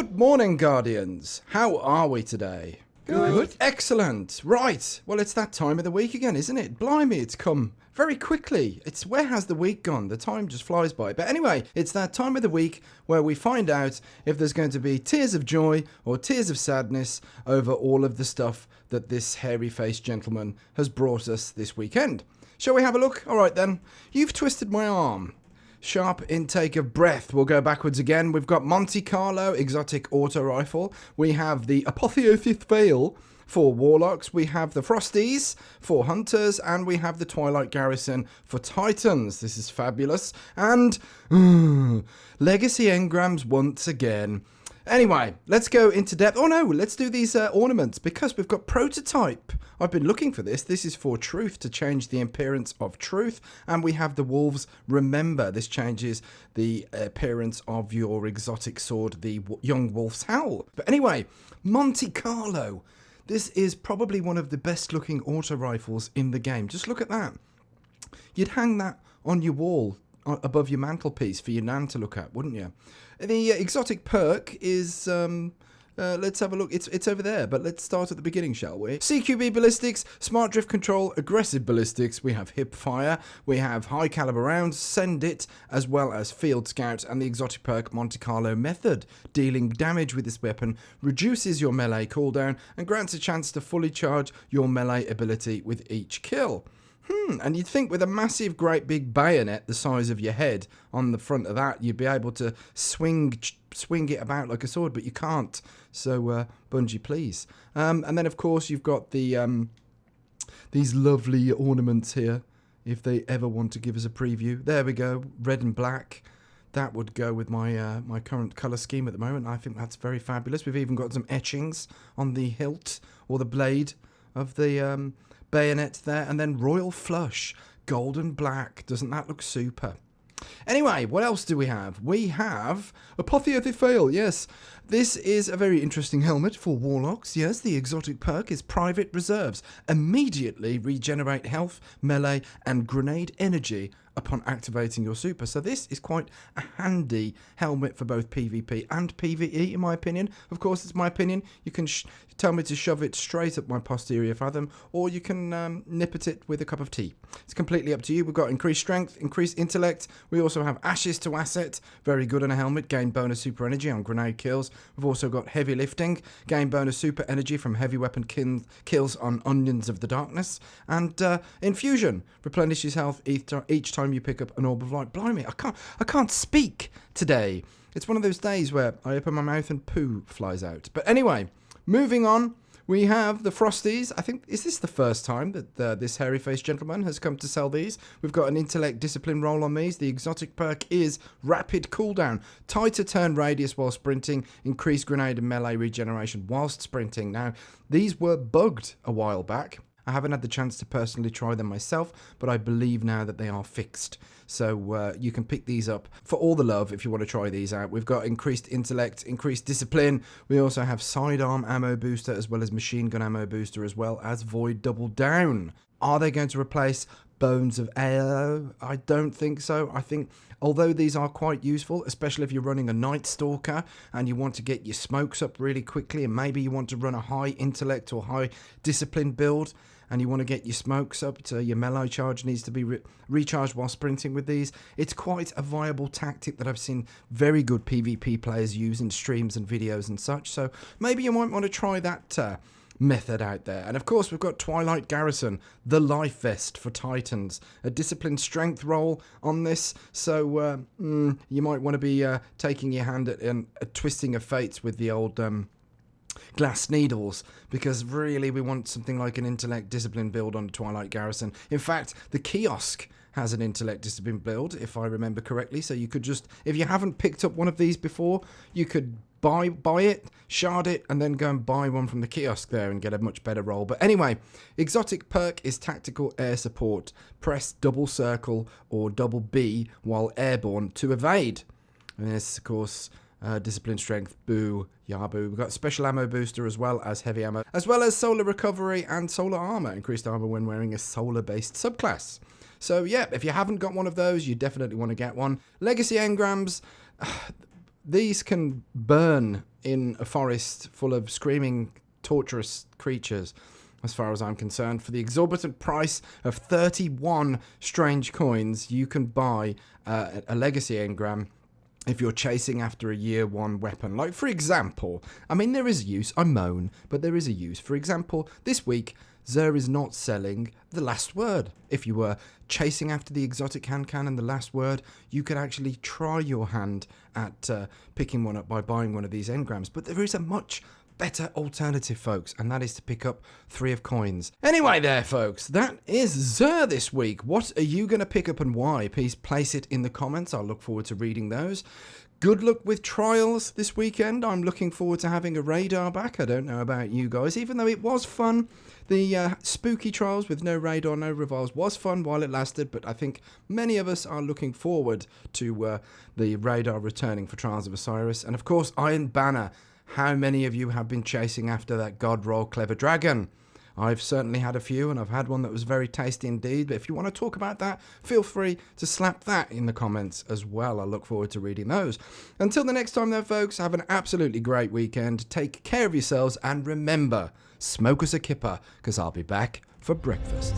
Good morning, Guardians. How are we today? Good. Excellent. Right. Well, it's that time of the week again, isn't it? Blimey, it's come very quickly. Where has the week gone? The time just flies by. But anyway, it's that time of the week where we find out if there's going to be tears of joy or tears of sadness over all of the stuff that this hairy-faced gentleman has brought us this weekend. Shall we have a look? All right, then. You've twisted my arm. Sharp intake of breath. We'll go backwards again. We've got Monte Carlo, exotic auto rifle. We have the Apathy for warlocks. We have the Frosties for hunters. And we have the Twilight Garrison for titans. This is fabulous. And legacy engrams once again. Anyway, let's go into depth. Oh no, let's do these ornaments because we've got prototype. I've been looking for this. This is for truth, to change the appearance of truth. And we have the wolves remember. This changes the appearance of your exotic sword, the young wolf's howl. But anyway, Monte Carlo. This is probably one of the best looking auto rifles in the game. Just look at that. You'd hang that on your wall above your mantelpiece for your nan to look at, wouldn't you? The exotic perk is, let's have a look. It's over there, but let's start at the beginning, shall we? CQB ballistics, smart drift control, aggressive ballistics. We have hip fire. We have high caliber rounds, send it, as well as field scout, and the exotic perk Monte Carlo method. Dealing damage with this weapon reduces your melee cooldown and grants a chance to fully charge your melee ability with each kill. And you'd think with a massive, great big bayonet the size of your head on the front of that, you'd be able to swing it about like a sword, but you can't. So, Bungie, please. And then, of course, you've got the these lovely ornaments here, if they ever want to give us a preview. There we go, red and black. That would go with my my current colour scheme at the moment. I think that's very fabulous. We've even got some etchings on the hilt or the blade of the bayonet there, and then royal flush, golden black. Doesn't that look super? Anyway, what else do we have? We have Apathy. Yes, this is a very interesting helmet for warlocks. Yes, the exotic perk is private reserves. Immediately regenerate health, melee, and grenade energy upon activating your super. So this is quite a handy helmet for both PvP and PvE, in my opinion. Of course, it's my opinion. You can tell me to shove it straight up my posterior fathom, or you can nip at it with a cup of tea. It's completely up to you. We've got increased strength, increased intellect. We also have ashes to asset. Very good on a helmet. Gain bonus super energy on grenade kills. We've also got heavy lifting. Gain bonus super energy from heavy weapon kills on onions of the darkness. And infusion replenishes health each time you pick up an orb of light. Blimey, I can't speak today. It's one of those days where I open my mouth and poo flies out. But anyway, moving on, we have the Frosties. I think, is this the first time that this hairy-faced gentleman has come to sell these? We've got an intellect discipline roll on these. The exotic perk is rapid cooldown, tighter turn radius while sprinting, increased grenade and melee regeneration whilst sprinting. Now, these were bugged a while back. I haven't had the chance to personally try them myself, but I believe now that they are fixed. So you can pick these up for all the love if you want to try these out. We've got increased intellect, increased discipline. We also have sidearm ammo booster as well as machine gun ammo booster as well as void double down. Are they going to replace Bones of AO? I don't think so. I think although these are quite useful, especially if you're running a Night Stalker and you want to get your smokes up really quickly, and maybe you want to run a high intellect or high discipline build, and you want to get your smokes up to your melee charge needs to be recharged while sprinting with these. It's quite a viable tactic that I've seen very good PvP players use in streams and videos and such. So maybe you might want to try that method out there. And of course, we've got Twilight Garrison, the life vest for titans, a discipline strength roll on this. So you might want to be taking your hand at twisting of fates with the old glass needles, because really we want something like an intellect discipline build on Twilight Garrison. In fact, the kiosk has an intellect discipline build, if I remember correctly. So you could just, if you haven't picked up one of these before, you could buy it, shard it, and then go and buy one from the kiosk there and get a much better roll. But anyway, exotic perk is tactical air support. Press double circle or double B while airborne to evade. And this, of course, discipline strength, boo, yaboo. We've got special ammo booster as well as heavy ammo, as well as solar recovery and solar armor. Increased armor when wearing a solar-based subclass. So yeah, if you haven't got one of those, you definitely want to get one. Legacy engrams. These can burn in a forest full of screaming, torturous creatures, as far as I'm concerned. For the exorbitant price of 31 strange coins, you can buy a legacy engram if you're chasing after a year one weapon. Like, for example, I mean, there is a use. I moan, but there is a use. For example, this week, Xûr is not selling the last word. If you were chasing after the exotic can and the last word, you could actually try your hand at picking one up by buying one of these engrams. But there is a much better alternative, folks, and that is to pick up 3 of coins. Anyway there, folks, that is Xûr this week. What are you going to pick up and why? Please place it in the comments. I'll look forward to reading those. Good luck with trials this weekend. I'm looking forward to having a radar back. I don't know about you guys, even though it was fun. The spooky trials with no radar, no reviles was fun while it lasted, but I think many of us are looking forward to the radar returning for Trials of Osiris. And of course, Iron Banner. How many of you have been chasing after that God roll clever dragon? I've certainly had a few, and I've had one that was very tasty indeed. But if you want to talk about that, feel free to slap that in the comments as well. I look forward to reading those. Until the next time though, folks, have an absolutely great weekend. Take care of yourselves, and remember, smoke us a kipper, because I'll be back for breakfast.